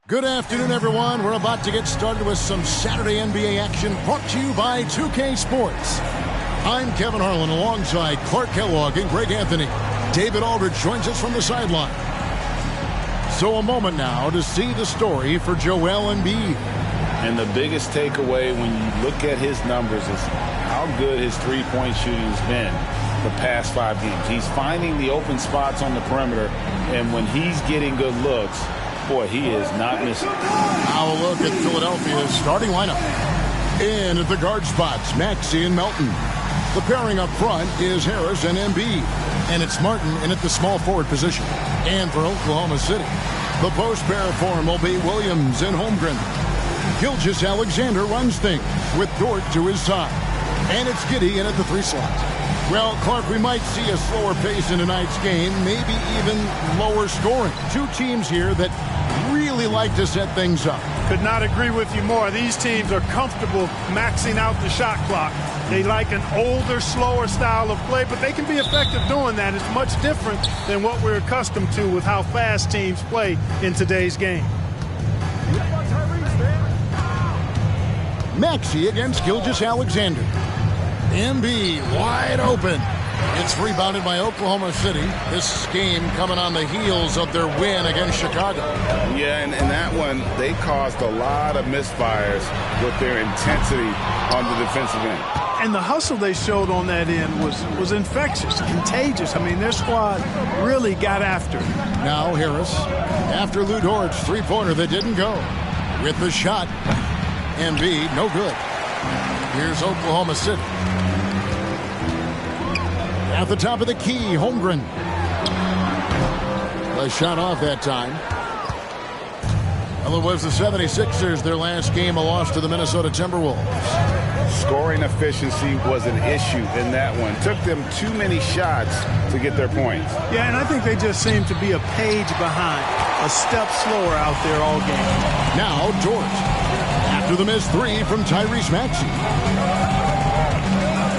Good afternoon, everyone. We're about to get started with some Saturday NBA action brought to you by 2K Sports. I'm Kevin Harlan alongside Clark Kellogg and Greg Anthony. David Aldridge joins us from the sideline. So a moment now to see the story for Joel Embiid. And the biggest takeaway when you look at his numbers is how good his three-point shooting has been the past 5 games. He's finding the open spots on the perimeter, and when he's getting good looks, boy, he is not missing. Now a look at Philadelphia's starting lineup. In at the guard spots, Maxey and Melton. The pairing up front is Harris and Embiid. And it's Martin in at the small forward position. And for Oklahoma City, the post pair form will be Williams and Holmgren. Gilgeous-Alexander runs things with Dort to his side. And it's Giddey in at the 3 slot. Well, Clark, we might see a slower pace in tonight's game, maybe even lower scoring. Two teams here that really like to set things up. Could not agree with you more. These teams are comfortable maxing out the shot clock. They like an older, slower style of play, but they can be effective doing that. It's much different than what we're accustomed to with how fast teams play in today's game. Maxey against Gilgeous-Alexander. Embiid wide open. It's rebounded by Oklahoma City. This game coming on the heels of their win against Chicago. Yeah, and that one, they caused a lot of misfires with their intensity on the defensive end. And the hustle they showed on that end was infectious, contagious. I mean, their squad really got after it. Now Harris, after Lou Dort's three-pointer that didn't go. With the shot, Embiid, no good. Here's Oklahoma City. At the top of the key, Holmgren. A shot off that time. Well, it was the 76ers, their last game, a loss to the Minnesota Timberwolves. Scoring efficiency was an issue in that one. Took them too many shots to get their points. Yeah, and I think they just seem to be a page behind, a step slower out there all game. Now Dort. After the missed 3 from Tyrese Maxey.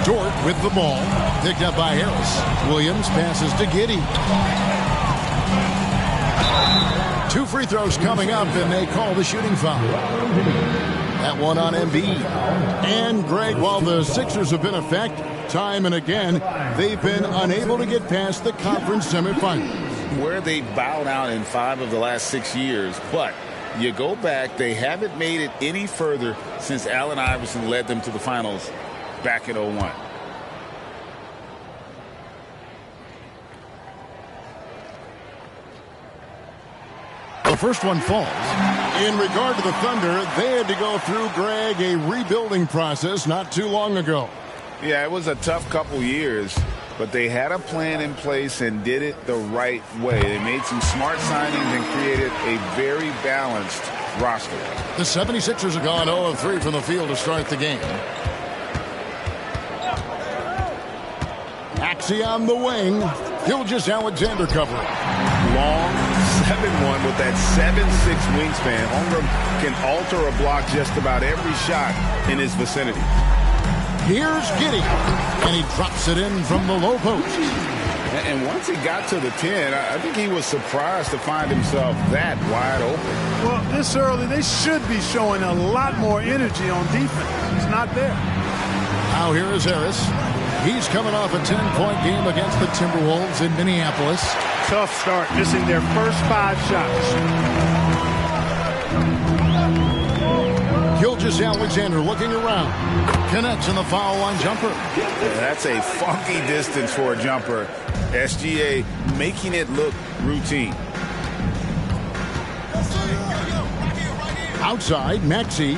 Dort with the ball. Picked up by Harris. Williams passes to Giddey. 2 free throws coming up, and they call the shooting foul. That one on Embiid. And, Greg, while the Sixers have been effective time and again, they've been unable to get past the conference semifinals. Where they bowed out in 5 of the last 6 years, but you go back, they haven't made it any further since Allen Iverson led them to the finals back in 01. The first one falls. In regard to the Thunder, they had to go through, Greg, a rebuilding process not too long ago. Yeah, it was a tough couple years, but they had a plan in place and did it the right way. They made some smart signings and created a very balanced roster. The 76ers have gone 0 of 3 from the field to start the game. Maxey on the wing. Gilgeous-Alexander covering. Long 7-1 with that 7'6" wingspan. Holmgren can alter a block just about every shot in his vicinity. Here's Giddey, and he drops it in from the low post. And once he got to the 10, I think he was surprised to find himself that wide open. Well, this early, they should be showing a lot more energy on defense. It's not there. Now here is Harris. He's coming off a 10-point game against the Timberwolves in Minneapolis. Tough start, missing their first 5 shots. Gilgeous-Alexander looking around. Connects in the foul line jumper. That's a funky distance for a jumper. SGA making it look routine. Outside, Maxey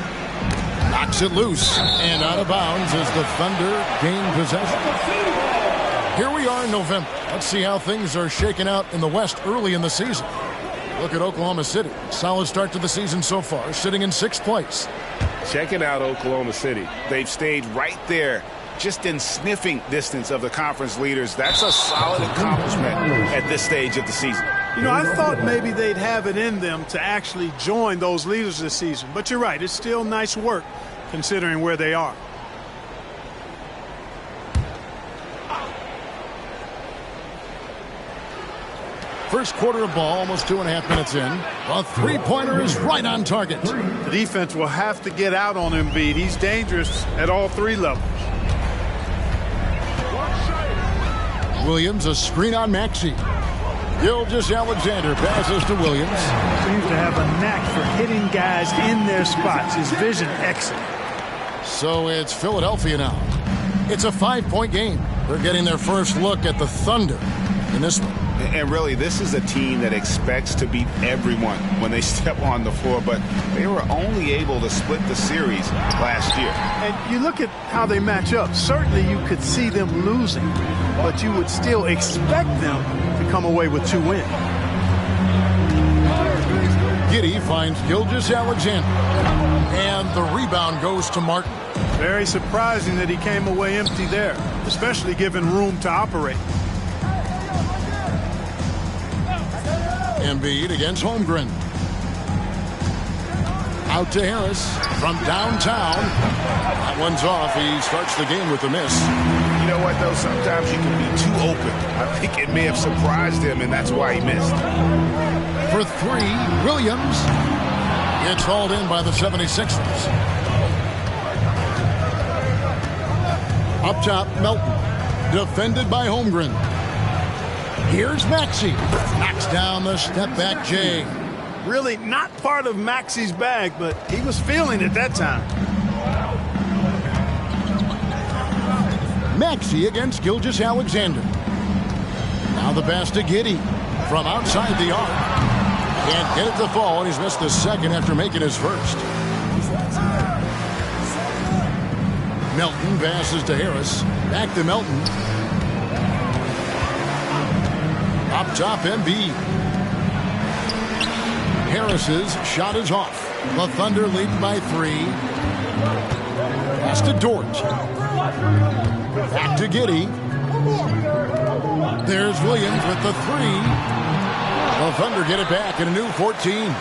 knocks it loose and out of bounds as the Thunder gain possession. Here we are in November. Let's see how things are shaking out in the West early in the season. Look at Oklahoma City. Solid start to the season so far, sitting in 6th place. Checking out Oklahoma City. They've stayed right there, just in sniffing distance of the conference leaders. That's a solid accomplishment at this stage of the season. You know, I thought maybe they'd have it in them to actually join those leaders this season. But you're right, it's still nice work considering where they are. First quarter of ball, almost 2.5 minutes in. A three-pointer is right on target. The defense will have to get out on Embiid. He's dangerous at all three levels. Williams, a screen on Maxey. Gilgeous-Alexander passes to Williams. Seems to have a knack for hitting guys in their spots. His vision excellent. So it's Philadelphia now. It's a 5-point game. They're getting their first look at the Thunder in this one. And really, this is a team that expects to beat everyone when they step on the floor, but they were only able to split the series last year. And you look at how they match up. Certainly you could see them losing, but you would still expect them to come away with 2 wins. Giddey finds Gilgeous-Alexander, and the rebound goes to Martin. Very surprising that he came away empty there, especially given room to operate. Embiid against Holmgren. Out to Harris from downtown. That one's off. He starts the game with a miss. You know what, though? Sometimes he can be too open. I think it may have surprised him, and that's why he missed. For 3, Williams. It's hauled in by the 76ers. Up top, Melton. Defended by Holmgren. Here's Maxey. Knocks down the step-back J. Really not part of Maxey's bag, but he was feeling it that time. Maxey against Gilgeous-Alexander. Now the pass to Giddey from outside the arc. Can't get it to fall, and he's missed the second after making his first. Melton passes to Harris. Back to Melton. Up top, Embiid. Harris's shot is off. The Thunder lead by 3. Pass to Dort. Back to Giddey. There's Williams with the 3. The Thunder get it back in a new 14.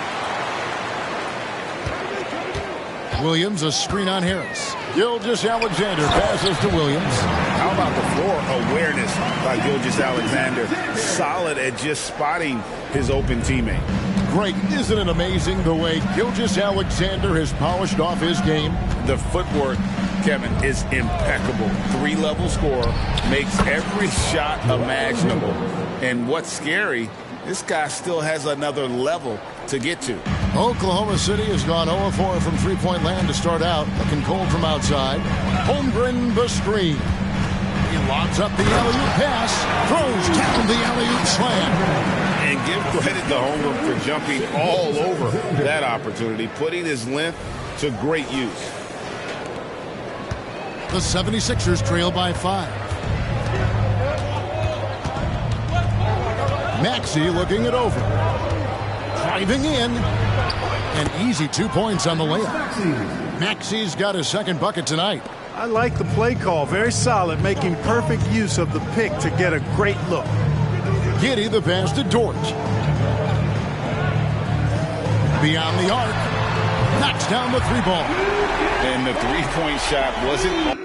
Williams, a screen on Harris. Gilgeous-Alexander passes to Williams. How about the floor awareness by Gilgeous-Alexander? Solid at just spotting his open teammate. Greg, isn't it amazing the way Gilgeous-Alexander has polished off his game? The footwork, Kevin, is impeccable. 3-level scorer, makes every shot imaginable. And what's scary, this guy still has another level to get to. Oklahoma City has gone 0-4 from three-point land to start out. Looking cold from outside. Holmgren the screen. He lobs up the alley-oop pass. Throws down the alley-oop slam. And give credit to Holmgren for jumping all over that opportunity, putting his length to great use. The 76ers trail by 5. Maxey looking it over. Driving in. An easy 2 points on the layup. Maxey's got his second bucket tonight. I like the play call. Very solid, making perfect use of the pick to get a great look. Giddey the pass to Dort. Beyond the arc. Knocks down the 3 ball. And the 3-point shot wasn't